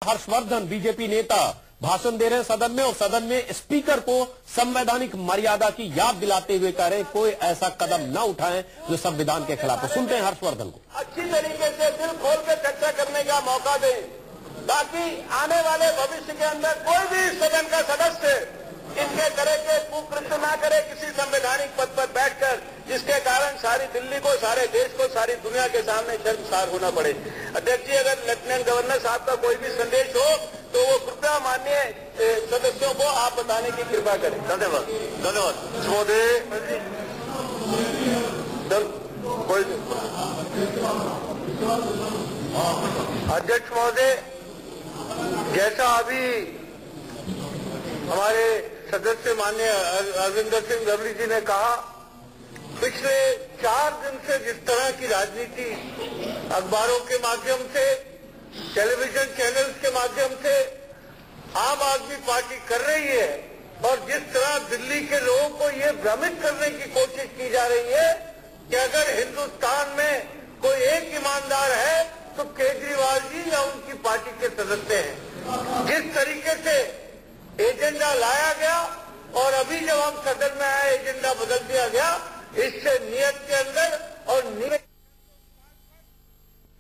Harshvardhan BJP नेता भाषण दे रहे हैं सदन में और सदन में स्पीकर को संवैधानिक मर्यादा की याद दिलाते हुए कह रहे हैं कोई ऐसा कदम न उठाएं जो संविधान के खिलाफ है। सुनते हैं हर्षवर्धन को। अच्छी तरीके से दिल खोल कर चर्चा करने का मौका दें ताकि आने वाले भविष्य के अंदर कोई भी सदन का सदस्य इनके तरह के कुकृत्य न करे किसी संवैधानिक पद पर बैठकर, जिसके कारण सारी दिल्ली को, सारे देश को, सारी दुनिया के सामने शर्मसार होना पड़े। अध्यक्ष जी, अगर लेफ्टिनेंट गवर्नर साहब का कोई भी संदेश हो तो वो कृपया माननीय सदस्यों को आप बताने की कृपा करें। धन्यवाद। धन्यवाद महोदय। अध्यक्ष महोदय, जैसा अभी हमारे सदस्य माननीय अरविंदर सिंह रवड़ी जी ने कहा, पिछले 4 दिन से जिस तरह की राजनीति अखबारों के माध्यम से, टेलीविजन चैनल्स के माध्यम से आम आदमी पार्टी कर रही है और जिस तरह दिल्ली के लोगों को ये भ्रमित करने की कोशिश की जा रही है कि अगर हिंदुस्तान में कोई एक ईमानदार है तो केजरीवाल जी या उनकी पार्टी के सदस्य हैं। जिस तरीके से एजेंडा लाया गया और अभी जब हम सदन में आए एजेंडा बदल दिया गया, इससे नियत के अंदर और नियत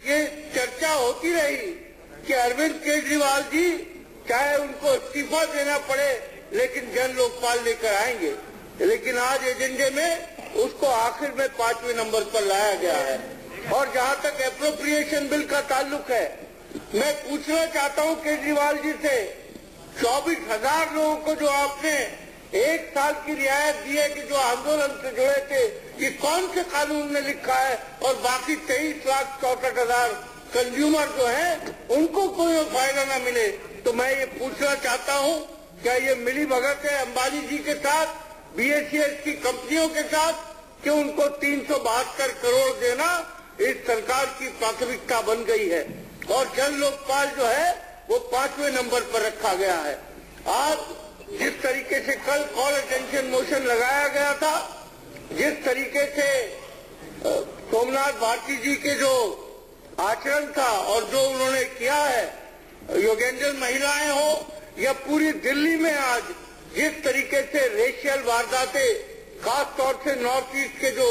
ये चर्चा होती रही कि अरविंद केजरीवाल जी चाहे उनको इस्तीफा देना पड़े लेकिन जन लोकपाल लेकर आएंगे, लेकिन आज एजेंडे में उसको आखिर में 5वें नंबर पर लाया गया है। और जहां तक एप्रोप्रिएशन बिल का ताल्लुक है, मैं पूछना चाहता हूं केजरीवाल जी से, 24,000 लोगों को जो आपने 1 साल की रियायत दी है कि जो आंदोलन से जुड़े थे, ये कौन से कानून में लिखा है? और बाकी 23,64,000 कंज्यूमर जो हैं उनको कोई फायदा न मिले। तो मैं ये पूछना चाहता हूं, क्या ये मिली भगत है अंबानी जी के साथ, बीएसईएस की कंपनियों के साथ, कि उनको 372 करोड़ देना इस सरकार की प्राथमिकता बन गई है और जन लोकपाल जो है वो 5वें नंबर पर रखा गया है। आज जिस तरीके से कल कॉल अटेंशन मोशन लगाया गया था, जिस तरीके से सोमनाथ भारती जी के जो आचरण था और जो उन्होंने किया है, योगेंद्र महिलाएं हो या पूरी दिल्ली में आज जिस तरीके से रेशियल वारदातें, खास तौर से नॉर्थ ईस्ट के जो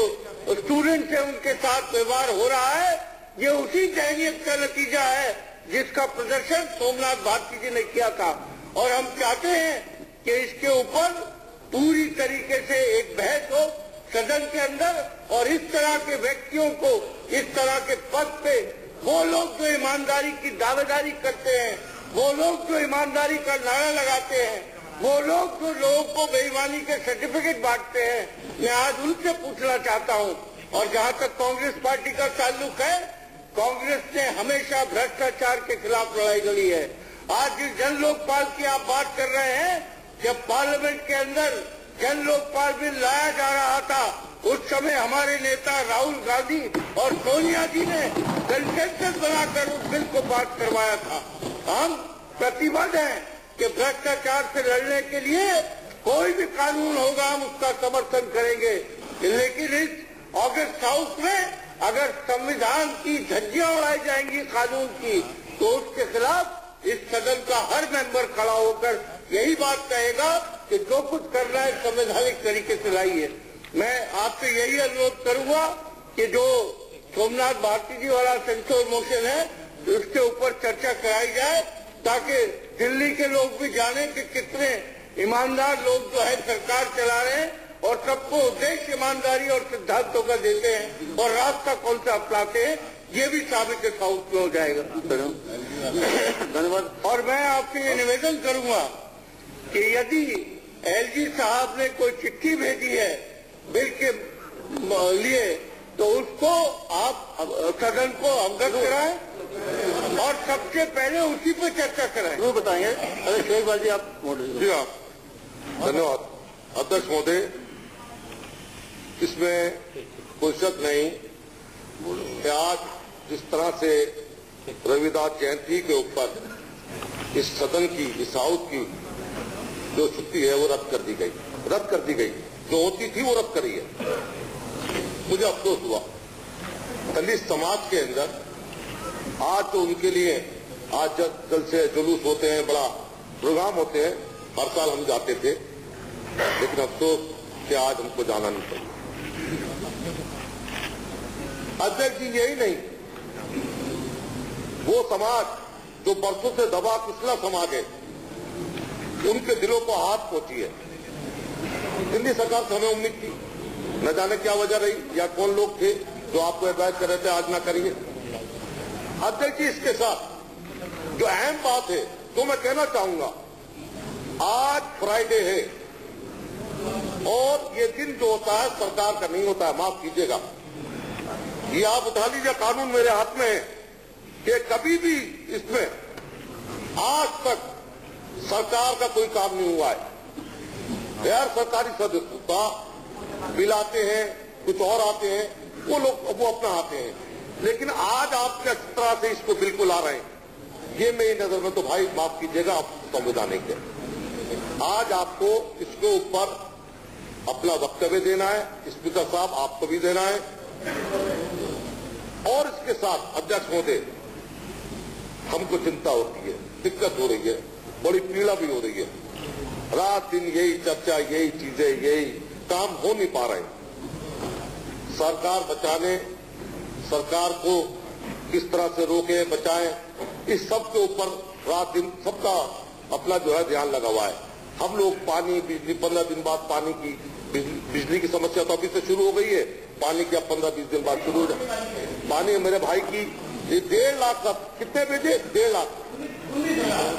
स्टूडेंट्स हैं उनके साथ व्यवहार हो रहा है, ये उसी दयनीयत का नतीजा है जिसका प्रदर्शन सोमनाथ भारती जी ने किया था। और हम चाहते हैं कि इसके ऊपर पूरी तरीके से एक बहस हो सदन के अंदर और इस तरह के व्यक्तियों को, इस तरह के पद पे वो लोग जो ईमानदारी की दावेदारी करते हैं, वो लोग जो ईमानदारी का नारा लगाते हैं, वो लोग जो लोगों को बेईमानी के सर्टिफिकेट बांटते हैं, मैं आज उनसे पूछना चाहता हूं। और जहां तक कांग्रेस पार्टी का ताल्लुक है, कांग्रेस ने हमेशा भ्रष्टाचार के खिलाफ लड़ाई लड़ी है। आज जिस जन लोकपाल की आप बात कर रहे हैं, जब पार्लियामेंट के अंदर जन लोकपाल बिल लाया जा रहा था, उस समय हमारे नेता राहुल गांधी और सोनिया जी ने कंसेंसस बनाकर उस बिल को पास करवाया था। हम प्रतिबद्ध हैं कि भ्रष्टाचार से लड़ने के लिए कोई भी कानून होगा हम उसका समर्थन करेंगे, लेकिन इस ऑगस्ट हाउस में अगर संविधान की धज्जियां उड़ाई जाएंगी कानून की, तो उसके खिलाफ इस सदन का हर मेंबर खड़ा होकर यही बात कहेगा कि जो कुछ करना है संवैधानिक तरीके से लाइए। मैं आपसे यही अनुरोध करूंगा कि जो सोमनाथ भारती जी वाला सेंसर मोशन है उसके ऊपर चर्चा कराई जाए, ताकि दिल्ली के लोग भी जाने कि कितने ईमानदार लोग जो है सरकार चला रहे हैं और सबको उद्देश्य ईमानदारी और सिद्धांतों का देते हैं और रास्ता कौन सा अपनाते हैं, ये भी साबित इस हाउस में हो जाएगा। धन्यवाद। और मैं आपसे ये निवेदन करूंगा कि यदि एलजी साहब ने कोई चिट्ठी भेजी है बिल के लिए, तो उसको आप सदन को अवगत कराएं और सबसे पहले उसी पर चर्चा कराएं। वो बताएंगे। अरे शेखवाल जी आप जी हाँ, धन्यवाद अध्यक्ष महोदय। इसमें कोई शक नहीं कि आज जिस तरह से रविदास जयंती के ऊपर इस सदन की, इस हाउस की जो छुट्टी है वो रद्द कर दी गई, जो होती थी वो रद्द करी है। मुझे अफसोस हुआ दलित समाज के अंदर आज तो उनके लिए आज जल से जुलूस होते हैं, बड़ा प्रोग्राम होते हैं, हर साल हम जाते थे, लेकिन अफसोस कि आज हमको जाना नहीं पड़ा। अध्यक्ष जी, यही नहीं, वो समाज जो बरसों से दबा पिछला समाज है, उनके दिलों को हाथ पहुंची है। दिल्ली सरकार से हमें उम्मीद थी, न जाने क्या वजह रही या कौन लोग थे जो आपको हिदायत कर रहे थे आज ना करिए। अध्यक्ष जी, इसके साथ जो अहम बात है तो मैं कहना चाहूंगा, आज फ्राइडे है और ये दिन जो होता है सरकार का नहीं होता है, माफ कीजिएगा। ये आप उठा लीजिए, कानून मेरे हाथ में है कि कभी भी इसमें आज तक सरकार का कोई काम नहीं हुआ है। गैर सरकारी सदस्यता बिल आते हैं, कुछ और आते हैं, वो अपना आते हैं, लेकिन आज आप किस तरह से इसको बिल्कुल आ रहे हैं, ये मेरी नजर में तो भाई माफ कीजिएगा, आप संवैधानिक है। आज आपको इसके ऊपर अपना वक्तव्य देना है, स्पीकर साहब आपको भी देना है, और इसके साथ अध्यक्ष महोदय, हमको चिंता होती है, दिक्कत हो रही है, बड़ी पीड़ा भी हो रही है। रात दिन यही चर्चा, यही चीजें, यही काम हो नहीं पा रहे। सरकार बचाने, सरकार को किस तरह से रोके, बचाएं, इस सब के ऊपर रात दिन सबका अपना जो है ध्यान लगा हुआ है। हम लोग पानी, बिजली, 15 दिन बाद पानी की, बिजली की समस्या तो अभी से शुरू हो गई है, पानी की अब 15-20 दिन बाद शुरू हो जाए। पानी मेरे भाई की 1.5 लाख का, कितने भेजे? 1.5 लाख,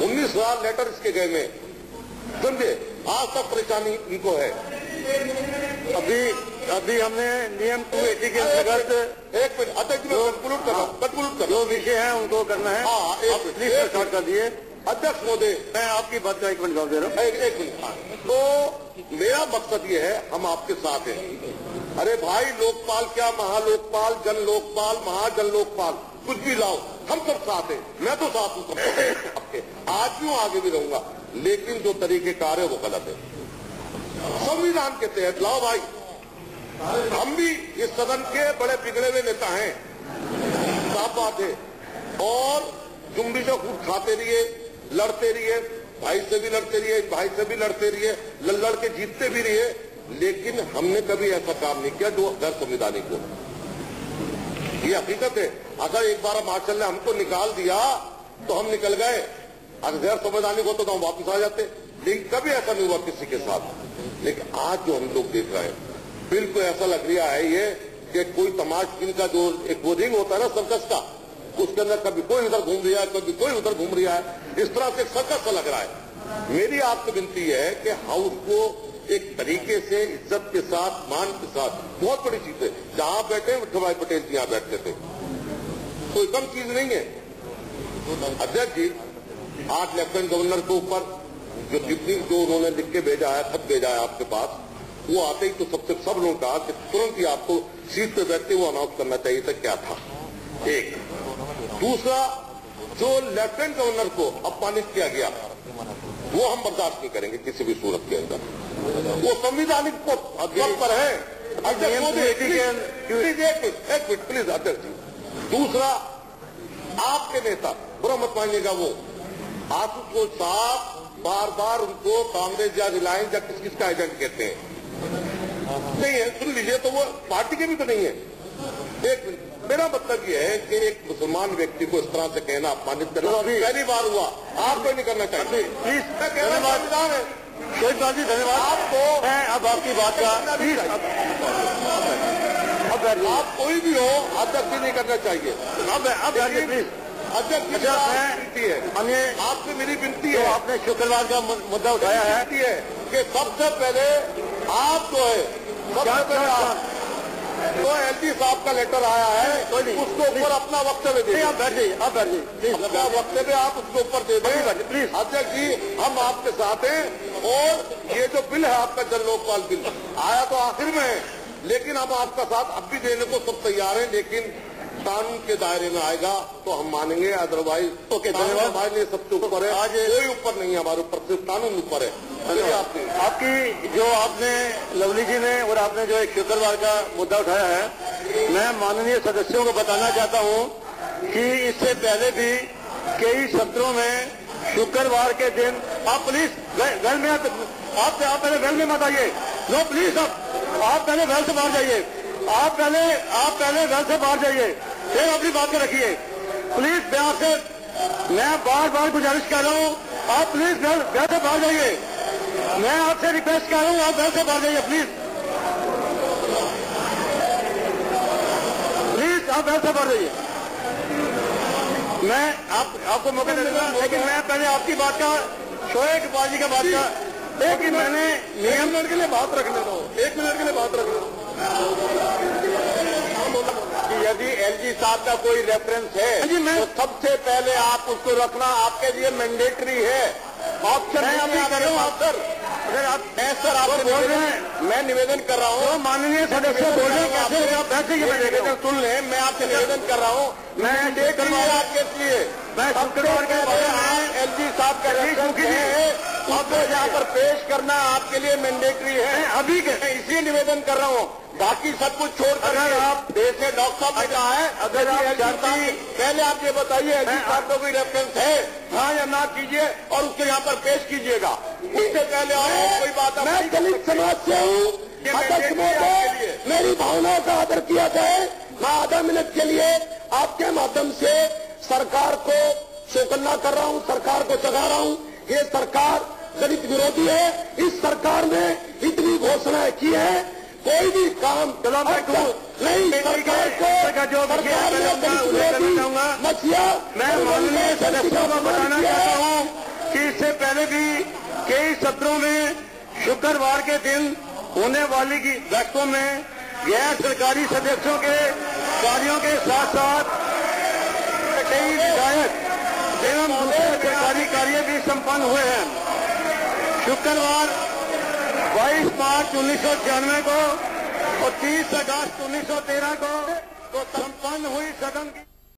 19,000 लेटर इसके गए में, समझे? आज तक परेशानी इनको है। अभी हमने नियम 280 के अंतर्गत एक मिनट अध्यक्ष, कंक्लूड कर जो विषय है उनको करना है। हाँ, प्लीज स्टार्ट कर दिए। अध्यक्ष महोदय, मैं आपकी बात का 1 मिनट जवाब दे रहा हूँ। एक मिनट। तो मेरा मकसद ये है, हम आपके साथ हैं। अरे भाई, लोकपाल क्या, महालोकपाल, जन लोकपाल, महाजन लोकपाल, कुछ भी लाओ, हम सब साथ हैं। मैं तो साथ हूं सबके, आज भी हूं, आगे भी रहूंगा, लेकिन जो तरीके कार है वो गलत है। संविधान के तहत लाओ भाई, हम भी इस सदन के बड़े बिगड़े हुए नेता हैं, साफ बात है, और जुम्बिशों खूब खाते रहिए, लड़ते रहिए, भाई से भी लड़ते रहिए, भाई से भी लड़ते रहिए, लड़ के जीतते भी रहिए, लेकिन हमने कभी ऐसा काम नहीं किया जो गैर संवैधानिक हो। ये हकीकत है। अगर एक बार मार्शल ने हमको निकाल दिया तो हम निकल गए, अगर गैर संवैधानिक होता तो हम वापस आ जाते, लेकिन कभी ऐसा नहीं हुआ किसी के साथ। लेकिन आज जो हम लोग देख रहे हैं, बिल्कुल ऐसा लग रहा है ये कि कोई तमाशबीन का जो एक वो रिंग होता है ना सर्कस का, उसके अंदर कभी कोई इधर घूम रहा है, कभी कोई उधर घूम रहा है, इस तरह से सर्कस सा लग रहा है। मेरी आपसे विनती है कि हाउस को एक तरीके से इज्जत के साथ, मान के साथ, बहुत बड़ी चीज है, जहां बैठे विठ्ठल पटेल जी यहां बैठते थे, कोई कम चीज नहीं है। अध्यक्ष जी, आज लेफ्टिनेंट गवर्नर के ऊपर जो टिप्पणी जो उन्होंने लिख के भेजा है, खत भेजा है आपके पास, वो आते ही तो सबसे सब लोगों कहा कि तुरंत ही आपको सीट पे बैठते हुए अनाउंस करना चाहिए था क्या था। एक दूसरा, जो लेफ्टिनेंट गवर्नर को अपमानित किया गया, वो हम बर्दाश्त नहीं करेंगे किसी भी सूरत के अंदर। वो संविधानिक पद पर है। अध्यक्ष मोदी, एक मिनट प्लीज अध्यक्ष जी। दूसरा, आपके नेता, बुरा मत मानिएगा, वो आशुतोष साहब बार बार उनको कांग्रेस या रिलायंस या किस किसका एजेंट कहते हैं, नहीं है, सुन लीजिए, तो वो पार्टी के भी तो नहीं है। एक मिनट, मेरा मतलब यह है कि एक मुसलमान व्यक्ति को इस तरह से कहना, अपमानित करना पहली बार हुआ, आपको नहीं करना चाहिए। प्लीज, मैं कह रहा हूं, शहीद बाल जी धन्यवाद। आपको अब आपकी बात का प्लीज, अब आप कोई भी हो, अध्यक्ष नहीं करना चाहिए। अब प्लीज अध्यक्ष की विनती है, आपसे मेरी विनती है, आपने शुक्रवार का मुद्दा उठाया है कि सबसे पहले आप जो है, सबसे पहले तो एलजी साहब का लेटर आया है, उसके ऊपर अपना वक्तव्य दे। आप बैठ जाइए, आप बैठ जाइए, अपना वक्तव्य आप उसके ऊपर दे दें प्लीज। अध्यक्ष जी, हम आपके साथ हैं, और ये जो बिल है आपका जन लोकपाल बिल आया तो आखिर में है, लेकिन हम आपका साथ अब भी देने को सब तैयार हैं, लेकिन कानून के दायरे में आएगा तो हम मानेंगे, अदरवाइज ओके। धन्यवाद। हमारे लिए सबसे ऊपर है, आज कोई ऊपर नहीं है हमारे ऊपर, सिर्फ कानून ऊपर है। आपकी जो आपने लवली जी ने और आपने जो एक शुक्रवार का मुद्दा उठाया है, मैं माननीय सदस्यों को बताना चाहता हूं कि इससे पहले भी कई सत्रों में शुक्रवार के दिन आप प्लीज वेल में आप पहले वेल में मत आइए। नो प्लीज आप पहले वेल से बाहर जाइए। आप पहले वेल से बाहर जाइए, फिर अपनी बात को रखिए प्लीज। मैं बार बार गुजारिश कर रहा हूँ, आप प्लीज वेल से बाहर जाइए। मैं आपसे रिक्वेस्ट कर रहा हूँ, आप वेल से बाहर जाइए प्लीज। प्लीज आप वेल से बाहर जाइए। मैं आपको मौका दे दूंगा, लेकिन मैं पहले आपकी बात का शोएब इकबाल जी का बात का लेकिन मैंने एक मिनट के लिए बात रखने दो, 1 मिनट के लिए बात रखने दो। यदि एलजी साहब का कोई रेफरेंस है तो सबसे पहले आप उसको रखना आपके लिए मैंडेटरी है। ऑप्शन मैं अभी कर रहा हूँ। आप सर, अगर आप सर आप बोल रहे हैं, मैं निवेदन कर रहा हूँ, माननीय सदस्य बोल रहे हैं, कैसे आप बैठे निवेदन सुन लें। मैं आपसे निवेदन कर रहा हूँ, मैं देख रहा हूँ आपके लिए मैं शुक्रवार के एलजी साहब का रेफरेंस है, आपको यहाँ पर पेश करना आपके लिए मैंडेटरी है। अभी के मैं इसलिए निवेदन कर रहा हूँ, बाकी सब कुछ छोड़कर अगर आप जैसे डॉक्टर साहब ने कहा है, अगर आप जानती, पहले आप ये बताइए एलजी साहब का कोई रेफरेंस है, हाँ या ना कीजिए और उसको यहाँ पर पेश कीजिएगा। उससे पहले और कोई बात मैं दलित समाज से हूँ, मेरी भावनाओं का आदर किया जाए। मैं आधा मिनट के लिए आपके माध्यम से सरकार को चौकन्ना कर रहा हूँ, सरकार को जगा रहा हूँ। ये सरकार दलित विरोधी है। इस सरकार ने इतनी घोषणाएं की है, कोई भी काम नहीं सरकार को मछिया। मैं माननीय सदस्यों को बताना चाहता हूँ कि इससे पहले भी कई सत्रों में शुक्रवार के दिन होने वाली बैठकों में गैर सरकारी सदस्यों के कार्यों के साथ साथ कई विधायक एवं दूसरे सरकारी कार्य भी संपन्न हुए हैं। शुक्रवार 22 मार्च 1996 को और 30 अगस्त 1913 को संपन्न हुई सदन की